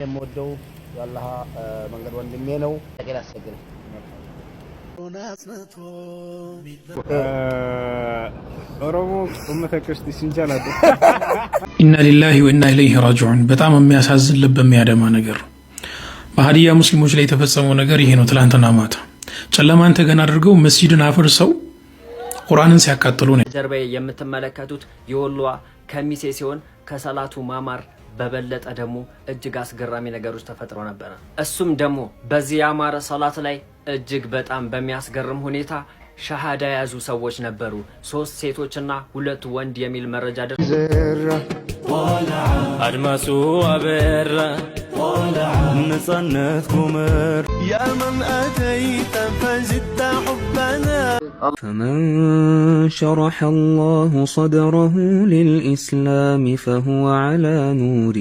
የምወደው ያላህ መንገድ ወንድሜ ነው። ተቀላ አሰግነ ኦሮሞ ኡመተ ክርስቲያን ሲንጃላዱ ኢና ሊላሂ ወኢና ኢለይሂ ራጂዑን። በጣም የሚያሳዝን ልብ የሚያደማ ነገር ነው። በሀዲያ ሙስሊሞች ላይ የተፈጸመው ነገር ይሄ ነው። ትላንትና ማታ ጨለማን ተገን አድርገው መስጂድን አፍርሰው ቁርአንን ሲያቃጥሉ ነው። ጀርባዬ የምትመለከቱት የወሎዋ ከሚሴ ሲሆን ከሰላቱ ማማር በበለጠ ደግሞ እጅግ አስገራሚ ነገሮች ተፈጥሮ ነበር። እሱም ደግሞ በዚህ ያማረ ሰላት ላይ እጅግ በጣም በሚያስገርም ሁኔታ ሸሃዳ የያዙ ሰዎች ነበሩ። 3 ሴቶችና 2 ወንድ የሚል መረጃ አድማሱ አበራ ነጻነት ጉመር ያ መን አተይተ ፈዝታ حبنا فمن شرح الله صدره للإسلام فهو على نور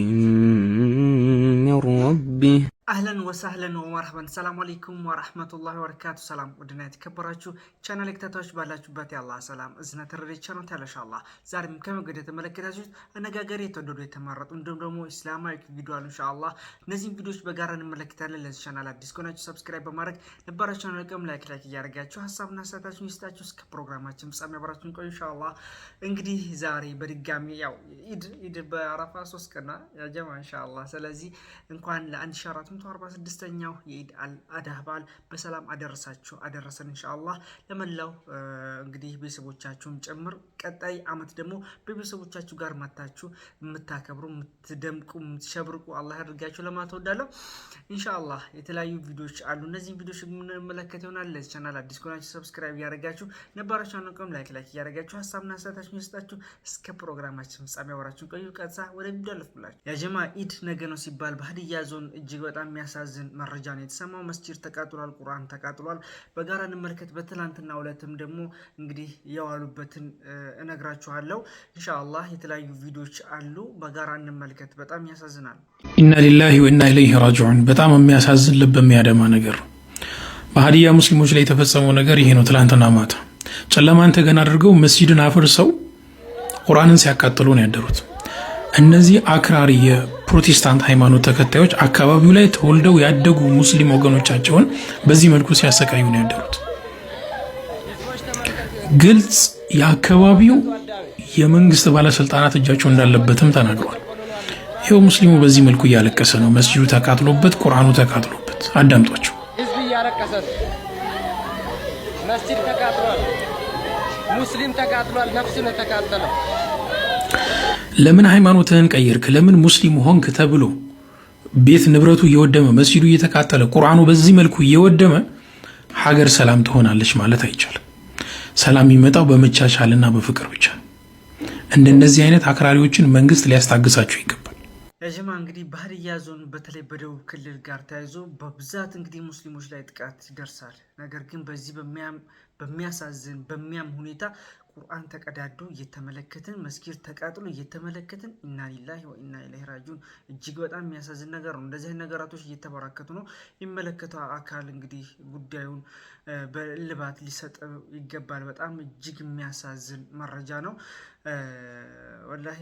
من ربه አህለን ወሰህለን ወመርሐበን ሰላም አለይኩም ወራህመቱላሂ ወበረካቱ። ሰላም ወድና የተከበራችሁ ቻናል ተከታታዮች ባላችሁበት ያላህ ሰላም እዝነት ረድኤት ቻናል ተለሻላህ። ዛሬም ከመገደ የተመለከታችሁት አነጋገር የተወደዱ የተመረጡ እንዲሁም ደግሞ እስላማዊ ቪዲዮ አሉ ኢንሻአላህ። እነዚህን ቪዲዮዎች በጋራ እንመለከታለን። ለዚህ ቻናል አዲስ ከሆናችሁ ሰብስክራይብ በማድረግ ነባራችሁን ለቀም ላይክ እያደረጋችሁ ሐሳብና አስተያየታችሁን ይስጣችሁ። እስከ ፕሮግራማችን ፍጻሜ አብራችሁን ቆዩ ኢንሻአላህ። እንግዲህ ዛሬ በድጋሚ ያው ኢድ በአረፋ 3 ቀን ያ ጀማ ኢንሻአላህ። ስለዚህ እንኳን ለ1446ኛው የኢድ አልአድሃ በዓል በሰላም አደረሳችሁ አደረሰን ኢንሻአላህ። ለመላው እንግዲህ ቤተሰቦቻችሁም ጭምር ቀጣይ አመት ደግሞ በቤተሰቦቻችሁ ጋር መታችሁ የምታከብሩ የምትደምቁ የምትሸብርቁ አላህ ያድርጋችሁ ለማለት እወዳለሁ ኢንሻአላህ። የተለያዩ ቪዲዮዎች አሉ። እነዚህ ቪዲዮዎች የምንመለከት ይሆናል። ለዚህ ቻናል አዲስ ከሆናችሁ ሰብስክራይብ ያደርጋችሁ ነባራችሁን ነቀም ላይክ ያደርጋችሁ ሐሳብና አስተያየታችሁን ይስጣችሁ። እስከ ፕሮግራማችን ፍጻሜ አብራችሁን ቆዩ። ቀጥታ ወደ ቪዲዮ አለፍኩላችሁ። ያ ጀማ ኢድ ነገ ነው ሲባል በሀዲያ ዞን እጅግ በጣም የሚያሳዝን መረጃ ነው የተሰማው። መስጂድ ተቃጥሏል፣ ቁርአን ተቃጥሏል። በጋራ እንመልከት። በትላንትና ዕለትም ደግሞ እንግዲህ የዋሉበትን እነግራችኋለሁ ኢንሻአላህ። የተለያዩ ቪዲዮዎች አሉ፣ በጋራ እንመልከት። በጣም ያሳዝናል። ኢና ሊላሂ ወኢና ኢለይሂ ራጂዑን። በጣም የሚያሳዝን ልብ የሚያደማ ነገር ነው። በሀዲያ ሙስሊሞች ላይ የተፈጸመው ነገር ይሄ ነው። ትላንትና ማታ ጨለማን ተገን አድርገው መስጂድን አፍርሰው ቁርአንን ሲያቃጥሉ ነው ያደሩት። እነዚህ አክራሪ የፕሮቴስታንት ሃይማኖት ተከታዮች አካባቢው ላይ ተወልደው ያደጉ ሙስሊም ወገኖቻቸውን በዚህ መልኩ ሲያሰቃዩ ነው ያደሩት። ግልጽ የአካባቢው የመንግስት ባለስልጣናት እጃቸው እንዳለበትም ተናግሯል። ይሄው ሙስሊሙ በዚህ መልኩ እያለቀሰ ነው። መስጂዱ ተቃጥሎበት፣ ቁርአኑ ተቃጥሎበት። አዳምጧቸው። ህዝብ እያለቀሰ መስጂድ ተቃጥሏል፣ ሙስሊም ተቃጥሏል፣ ነፍስ ነው ተቃጠለው። ለምን ሃይማኖትህን ቀየርክ፣ ለምን ሙስሊም ሆንክ ተብሎ ቤት ንብረቱ እየወደመ መስጂዱ እየተቃጠለ ቁርአኑ በዚህ መልኩ እየወደመ ሀገር ሰላም ትሆናለች ማለት አይቻልም። ሰላም የሚመጣው በመቻቻልና በፍቅር ብቻ። እንደነዚህ አይነት አክራሪዎችን መንግስት ሊያስታግሳቸው ይገባል። ያጀማ እንግዲህ በሀዲያ ዞን በተለይ በደቡብ ክልል ጋር ተያይዞ በብዛት እንግዲህ ሙስሊሞች ላይ ጥቃት ይደርሳል። ነገር ግን በዚህ በሚያሳዝን በሚያም ሁኔታ ቁርአን ተቀዳዶ እየተመለከትን መስጊድ ተቃጥሎ እየተመለከትን ኢና ሊላሂ ወኢና ኢለይሂ ራጂዑን። እጅግ በጣም የሚያሳዝን ነገር ነው። እንደዚህ ነገራቶች እየተበራከቱ ነው። የሚመለከተው አካል እንግዲህ ጉዳዩን በእልባት ሊሰጥ ይገባል። በጣም እጅግ የሚያሳዝን መረጃ ነው ወላሂ።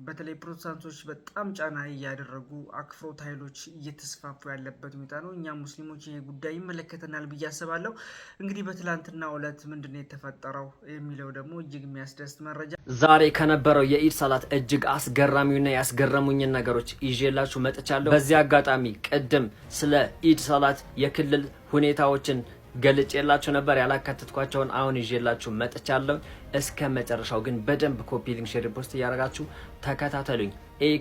በተለይ ፕሮቴስታንቶች በጣም ጫና እያደረጉ አክፍሮት ኃይሎች እየተስፋፉ ያለበት ሁኔታ ነው። እኛ ሙስሊሞች ይሄ ጉዳይ ይመለከተናል ብዬ አስባለሁ። እንግዲህ በትላንትና ዕለት ምንድነው የተፈጠረው የሚለው ደግሞ እጅግ የሚያስደስት መረጃ ዛሬ ከነበረው የኢድ ሰላት እጅግ አስገራሚውና ያስገረሙኝን ነገሮች ይዤላችሁ መጥቻለሁ። በዚህ አጋጣሚ ቅድም ስለ ኢድ ሰላት የክልል ሁኔታዎችን ገልጬላችሁ ነበር። ያላካተትኳቸውን አሁን ይዤላችሁ መጥቻለሁ። እስከ መጨረሻው ግን በደንብ ኮፒ ሊንክ ሼር ፖስት እያደረጋችሁ ተከታተሉኝ።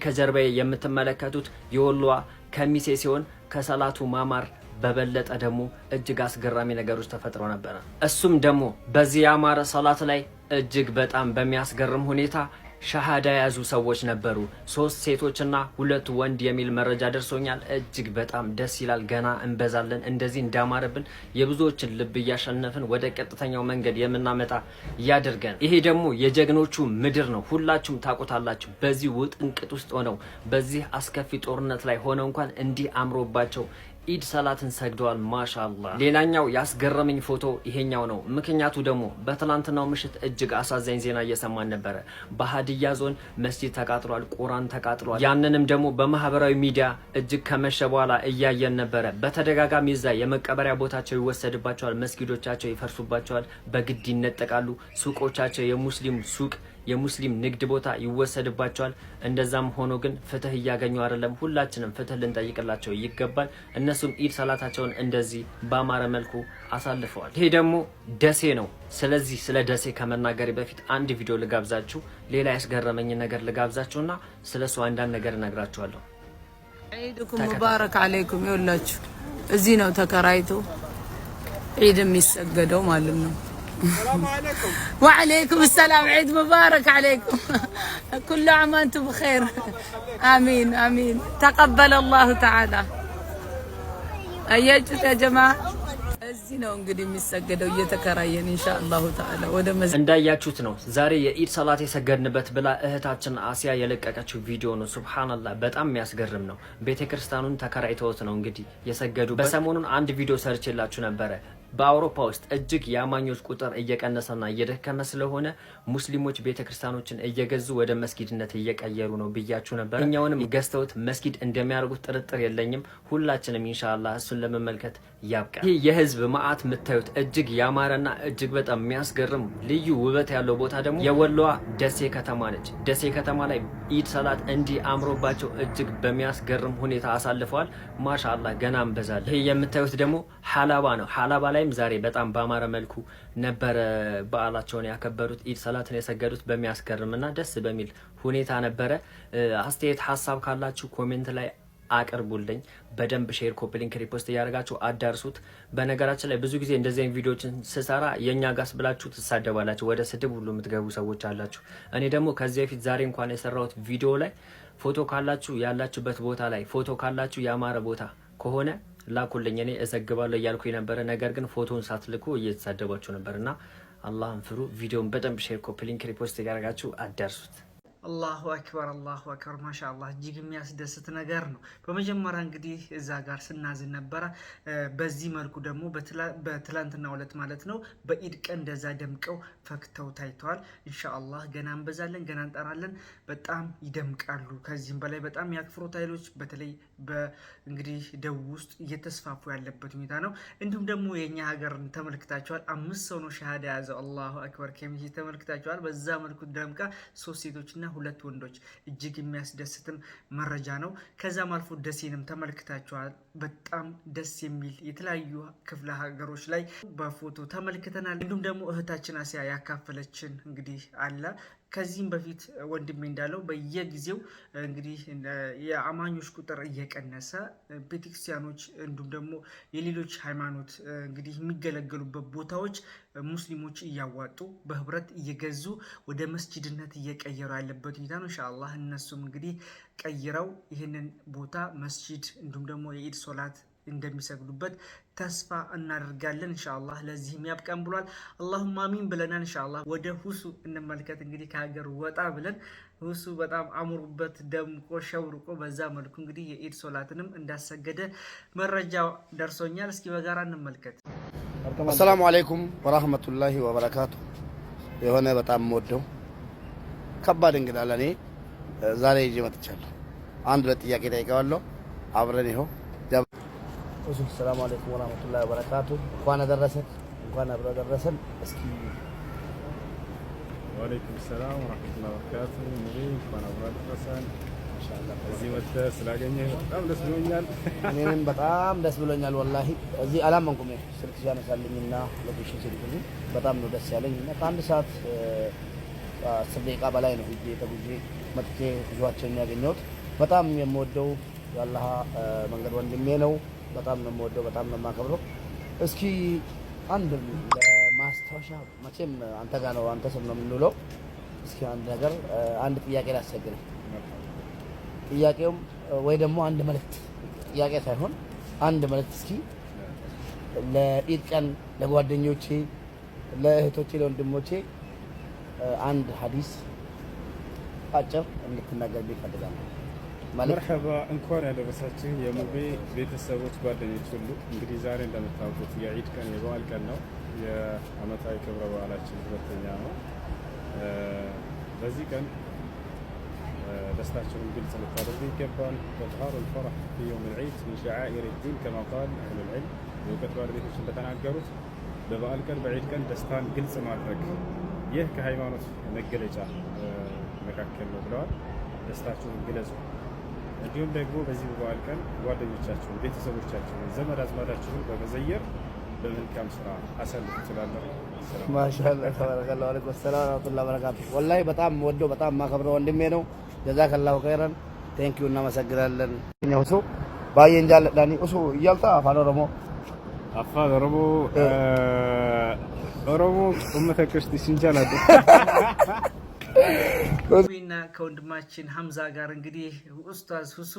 ከጀርባዬ የምትመለከቱት የወሎዋ ከሚሴ ሲሆን ከሰላቱ ማማር በበለጠ ደግሞ እጅግ አስገራሚ ነገሮች ተፈጥሮ ነበር። እሱም ደግሞ በዚህ ያማረ ሰላት ላይ እጅግ በጣም በሚያስገርም ሁኔታ ሸሃዳ የያዙ ሰዎች ነበሩ። 3 ሴቶችና 2 ወንድ የሚል መረጃ ደርሶኛል። እጅግ በጣም ደስ ይላል። ገና እንበዛለን። እንደዚህ እንዳማረብን የብዙዎችን ልብ እያሸነፍን ወደ ቀጥተኛው መንገድ የምናመጣ ያደርገን። ይሄ ደግሞ የጀግኖቹ ምድር ነው። ሁላችሁም ታውቁታላችሁ። በዚህ ውጥንቅጥ ውስጥ ሆነው በዚህ አስከፊ ጦርነት ላይ ሆነው እንኳን እንዲህ አምሮባቸው ኢድ ሰላትን ሰግደዋል። ማሻአላህ። ሌላኛው ያስገረመኝ ፎቶ ይሄኛው ነው። ምክንያቱ ደግሞ በትናንትናው ምሽት እጅግ አሳዛኝ ዜና እየሰማን ነበረ። በሀዲያ ዞን መስጂድ ተቃጥሏል፣ ቁርአን ተቃጥሏል። ያንንም ደግሞ በማህበራዊ ሚዲያ እጅግ ከመሸ በኋላ እያየን ነበረ። በተደጋጋሚ እዛ የመቀበሪያ ቦታቸው ይወሰድባቸዋል፣ መስጊዶቻቸው ይፈርሱባቸዋል፣ በግድ ይነጠቃሉ፣ ሱቆቻቸው የሙስሊም ሱቅ የሙስሊም ንግድ ቦታ ይወሰድባቸዋል። እንደዛም ሆኖ ግን ፍትህ እያገኙ አይደለም። ሁላችንም ፍትህ ልንጠይቅላቸው ይገባል። እነሱም ኢድ ሰላታቸውን እንደዚህ ባማረ መልኩ አሳልፈዋል። ይሄ ደግሞ ደሴ ነው። ስለዚህ ስለ ደሴ ከመናገሬ በፊት አንድ ቪዲዮ ልጋብዛችሁ፣ ሌላ ያስገረመኝ ነገር ልጋብዛችሁና ስለሱ አንዳንድ ነገር እነግራችኋለሁ። ዒድኩም ሙባረክ አለይኩም። ይኸውላችሁ እዚህ ነው ተከራይቶ ዒድ የሚሰገደው ማለት ነው። وعليكم السلام عيد مبارك عليكم كل عام وانتم بخير آمين آمين تقبل الله تعالى أيجت يا جماعة እዚህ ነው እንግዲህ የሚሰገደው እየተከራየን ኢንሻአላሁ ተዓላ ወደ እንዳያችሁት ነው። ዛሬ የኢድ ሰላት የሰገድንበት ብላ እህታችን አሲያ የለቀቀችው ቪዲዮ ነው። ሱብሃንአላህ በጣም የሚያስገርም ነው። ቤተክርስቲያኑን ተከራይተውት ነው እንግዲህ የሰገዱ። በሰሞኑን አንድ ቪዲዮ ሰርችላችሁ ነበረ። በአውሮፓ ውስጥ እጅግ የአማኞች ቁጥር እየቀነሰና እየደከመ ስለሆነ ሙስሊሞች ቤተክርስቲያኖችን እየገዙ ወደ መስጊድነት እየቀየሩ ነው ብያችሁ ነበር። እኛውንም ገዝተውት መስጊድ እንደሚያደርጉት ጥርጥር የለኝም። ሁላችንም ኢንሻአላህ እሱን ለመመልከት ያብቃል። ይህ የህዝብ መዓት የምታዩት እጅግ ያማረና እጅግ በጣም የሚያስገርም ልዩ ውበት ያለው ቦታ ደግሞ የወሎዋ ደሴ ከተማ ነች። ደሴ ከተማ ላይ ኢድ ሰላት እንዲህ አምሮባቸው እጅግ በሚያስገርም ሁኔታ አሳልፈዋል። ማሻአላህ ገና እንበዛለን። ይህ የምታዩት ደግሞ ሐላባ ነው። ሐላባ ላይ ዛሬ በጣም ባማረ መልኩ ነበረ በዓላቸውን ያከበሩት፣ ኢድ ሰላትን የሰገዱት በሚያስገርምና ደስ በሚል ሁኔታ ነበረ። አስተያየት ሀሳብ ካላችሁ ኮሜንት ላይ አቅርቡልኝ። በደንብ ሼር፣ ኮፒ ሊንክ፣ ሪፖስት እያደረጋችሁ አዳርሱት። በነገራችን ላይ ብዙ ጊዜ እንደዚህ አይነት ቪዲዮችን ስሰራ የኛ ጋስ ብላችሁ ትሳደባላችሁ፣ ወደ ስድብ ሁሉ የምትገቡ ሰዎች አላችሁ። እኔ ደግሞ ከዚህ በፊት ዛሬ እንኳን የሰራሁት ቪዲዮ ላይ ፎቶ ካላችሁ ያላችሁበት ቦታ ላይ ፎቶ ካላችሁ ያማረ ቦታ ከሆነ ላኩልኝ እኔ እዘግባለሁ እያልኩኝ ነበረ። ነገር ግን ፎቶን ሳትልኩ እየተሳደባችሁ ነበርና አላህን ፍሩ። ቪዲዮን በደንብ ሼር፣ ኮፒ ሊንክ፣ ሪፖስት እያደረጋችሁ አዳርሱት። አላሁ አክበር አላሁ አክበር ማሻአላህ እጅግ የሚያስደስት ነገር ነው። በመጀመሪያ እንግዲህ እዛ ጋር ስናዝን ነበረ። በዚህ መልኩ ደግሞ በትላንትናው ዕለት ማለት ነው በኢድ ቀን እንደዛ ደምቀው ፈክተው ታይተዋል። ኢንሻአላህ ገና እንበዛለን፣ ገና እንጠራለን። በጣም ይደምቃሉ። ከዚህም በላይ በጣም የአክፍሮት ኃይሎች በተለይ እንግዲህ ደቡብ ውስጥ እየተስፋፉ ያለበት ሁኔታ ነው። እንዲሁም ደግሞ የኛ ሀገር ተመልክታቸዋል። 5 ሰው ነው ሻሃዳ ያዘው። አላሁ አክበር ከሚሲ ተመልክታቸዋል። በዛ መልኩ ደምቃ 3 ሴቶችና 2 ወንዶች እጅግ የሚያስደስትም መረጃ ነው። ከዛም አልፎ ደሴንም ተመልክታቸዋል። በጣም ደስ የሚል የተለያዩ ክፍለ ሀገሮች ላይ በፎቶ ተመልክተናል። እንዲሁም ደግሞ እህታችን አሲያ ያካፈለችን እንግዲህ አለ። ከዚህም በፊት ወንድሜ እንዳለው በየጊዜው እንግዲህ የአማኞች ቁጥር እየቀነሰ ቤተክርስቲያኖች እንዲሁም ደግሞ የሌሎች ሃይማኖት እንግዲህ የሚገለገሉበት ቦታዎች ሙስሊሞች እያዋጡ በህብረት እየገዙ ወደ መስጂድነት እየቀየሩ ያለበት ሁኔታ ነው። ኢንሻአላህ እነሱም እንግዲህ ቀይረው ይህንን ቦታ መስጂድ እንዲሁም ደግሞ የኢድ ሶላት እንደሚሰግዱበት ተስፋ እናደርጋለን። ኢንሻአላህ ለዚህም ያብቃን ብሏል። አላሁማ አሚን ብለናል። ኢንሻአላህ ወደ ሁሱ እንመልከት። እንግዲህ ከሀገር ወጣ ብለን ሁሱ በጣም አምሮበት ደምቆ ሸብርቆ በዛ መልኩ እንግዲህ የኢድ ሶላትንም እንዳሰገደ መረጃ ደርሶኛል። እስኪ በጋራ እንመልከት። አሰላሙ አለይኩም ወራህመቱላሂ ወበረካቱ። የሆነ በጣም ወደው ከባድ እንግዳ ለኔ ዛሬ ይዤ መጥቻለሁ። አንድ ለጥያቄ ጠይቀዋለሁ። አብረን ይኸው ሰላም አለይኩም ወራህመቱላሂ ወበረካቱ። እንኳን አደረሰን፣ እንኳን አብሮ አደረሰን። እስኪ ወአለይኩም ሰላም ወራህመቱላሂ ወበረካቱ። እንኳን አብሮ አደረሰን። ኢንሻአላህ እዚህ መጥተህ ስላገኘህ በጣም ደስ ብሎኛል። እኔንም በጣም ደስ ብሎኛል። ወላሂ እዚህ አላመንኩም። ስልክ ሲያነሳልኝና ሎኬሽን ሲልክልኝ በጣም ነው ደስ ያለኝ እና ከአንድ ሰዓት 10 ደቂቃ በላይ ነው ሂጄ ተጉዤ መጥቼ ጉዟችንን ያገኘሁት። በጣም የምወደው የአላህ መንገድ ወንድሜ ነው። በጣም ነው የምወደው፣ በጣም ነው የማከብረው። እስኪ አንድ ለማስታወሻ መቼም አንተ ጋር ነው አንተ ስም ነው የምንውለው። እስኪ አንድ ነገር አንድ ጥያቄ ላስቸግርህ። ጥያቄውም ወይ ደግሞ አንድ መልእክት፣ ጥያቄ ሳይሆን አንድ መልእክት እስኪ ለኢድ ቀን ለጓደኞቼ፣ ለእህቶቼ፣ ለወንድሞቼ አንድ ሐዲስ አጭር እንድትናገር ይፈልጋለሁ። መርሐባ እንኳን ያደረሳችሁ የሙቤ ቤተሰቦች ጓደኞች ሁሉ። እንግዲህ ዛሬ እንደምታውቁት የዒድ ቀን የበዓል ቀን ነው። የአመታዊ ክብረ በዓላችን ሁለተኛ ነው። በዚህ ቀን ደስታችሁን ግልጽ ልታደርጉ ይገባል። ተጥሃሩ الفرح في يوم العيد من شعائر الدين كما قال أهل العلم። የእውቀት ባለቤቶች እንደተናገሩት በበዓል ቀን በዒድ ቀን ደስታን ግልጽ ማድረግ ይህ ከሃይማኖት መገለጫ መካከል ነው ብለዋል። ደስታችሁን ግለጹ። እንዲሁም ደግሞ በዚህ በበዓል ቀን ጓደኞቻችሁን፣ ቤተሰቦቻችሁን፣ ዘመድ አዝማዳችሁን በመዘየር በመልካም ስራ አሳልፉ ትላለህ። ማሻአላህ ተባረከላሁ። ወአለይኩም ሰላም ወራህመቱላሂ ወበረካቱ። ወላሂ በጣም ወደው በጣም ማከብረው ወንድሜ ነው። ጀዛከላሁ ኸይረን ቴንኪው፣ እናመሰግናለን። እሱ ባየን ጃለዳኒ እሱ እያልታ አፋን ኦሮሞ ኦሮሞ ኡመተ ክርስቲ ሲንጃላደ እና ከወንድማችን ሐምዛ ጋር እንግዲህ ኡስታዝ ሁሱ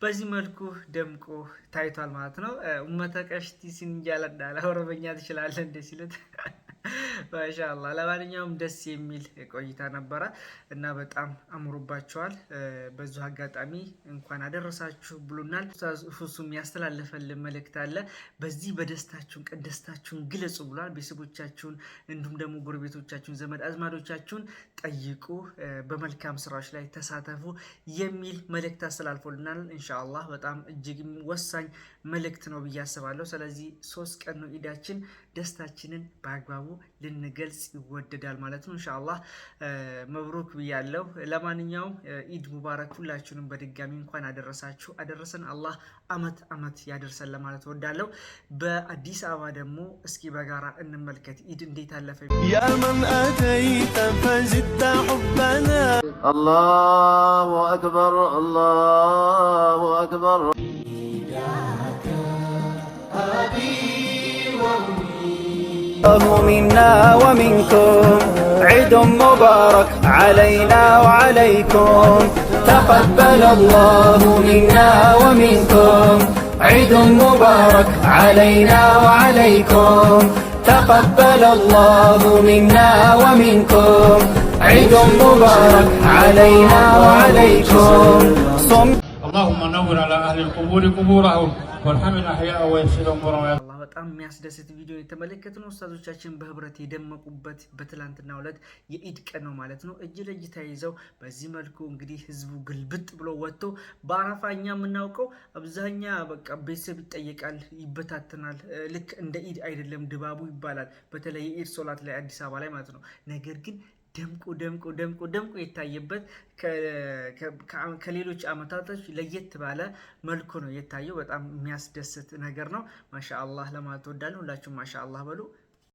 በዚህ መልኩ ደምቆ ታይቷል ማለት ነው። ኡመተ ቀሽቲ ሲንጃላዳ ኦሮሞኛ ትችላለህ እንደ ሲለት ማሻአላህ። ለማንኛውም ደስ የሚል ቆይታ ነበረ እና በጣም አምሮባቸዋል። በዚሁ አጋጣሚ እንኳን አደረሳችሁ ብሎናል። ኡስታዝ ሁሱም ያስተላለፈልን መልእክት አለ። በዚህ በደስታችሁን ቀን ደስታችሁን ግለጹ ብሏል። ቤተሰቦቻችሁን እንዲሁም ደግሞ ጎረቤቶቻችሁን፣ ዘመድ አዝማዶቻችሁን ጠይቁ፣ በመልካም ስራዎች ላይ ተሳተፉ የሚል መልእክት አስተላልፎልናል። ኢንሻአላህ በጣም እጅግ ወሳኝ መልእክት ነው ብዬ አስባለሁ። ስለዚህ 3 ቀን ነው ኢዳችን፣ ደስታችንን በአግባቡ ልንገልጽ ይወደዳል ማለት ነው። ኢንሻአላህ መብሩክ ብያለሁ። ለማንኛውም ኢድ ሙባረክ። ሁላችሁንም በድጋሚ እንኳን አደረሳችሁ አደረሰን። አላህ አመት ያደርሰን ለማለት ወዳለሁ። በአዲስ አበባ ደግሞ እስኪ በጋራ እንመልከት ኢድ እንዴት አለፈ። ያ መን አተይተ ፈዝተ ሑበና አላሁ አክበር አላሁ አክበር منا ومنكم عيد مبارك علينا وعليكم تقبل الله منا ومنكم عيد مبارك علينا وعليكم تقبل الله منا ومنكم عيد مبارك علينا وعليكم اللهم نور على أهل القبور قبورهم ወርሐምና አህያአ ወይስለም ወራያ አላህ በጣም የሚያስደስት ቪዲዮ የተመለከትነው ኡስታዞቻችን በህብረት የደመቁበት በትላንትናው ዕለት የኢድ ቀን ነው ማለት ነው። እጅ ለእጅ ተያይዘው በዚህ መልኩ እንግዲህ ህዝቡ ግልብጥ ብሎ ወጥቶ በአረፋኛ የምናውቀው አብዛኛ በቃ ቤተሰብ ይጠየቃል፣ ይበታተናል። ልክ እንደ ኢድ አይደለም ድባቡ ይባላል። በተለይ የኢድ ሶላት ላይ አዲስ አበባ ላይ ማለት ነው። ነገር ግን ደምቆ የታየበት ከሌሎች አመታቶች ለየት ባለ መልኩ ነው የታየው። በጣም የሚያስደስት ነገር ነው። ማሻአላህ ለማለት ወዳለሁ። ሁላችሁም ማሻአላህ በሉ።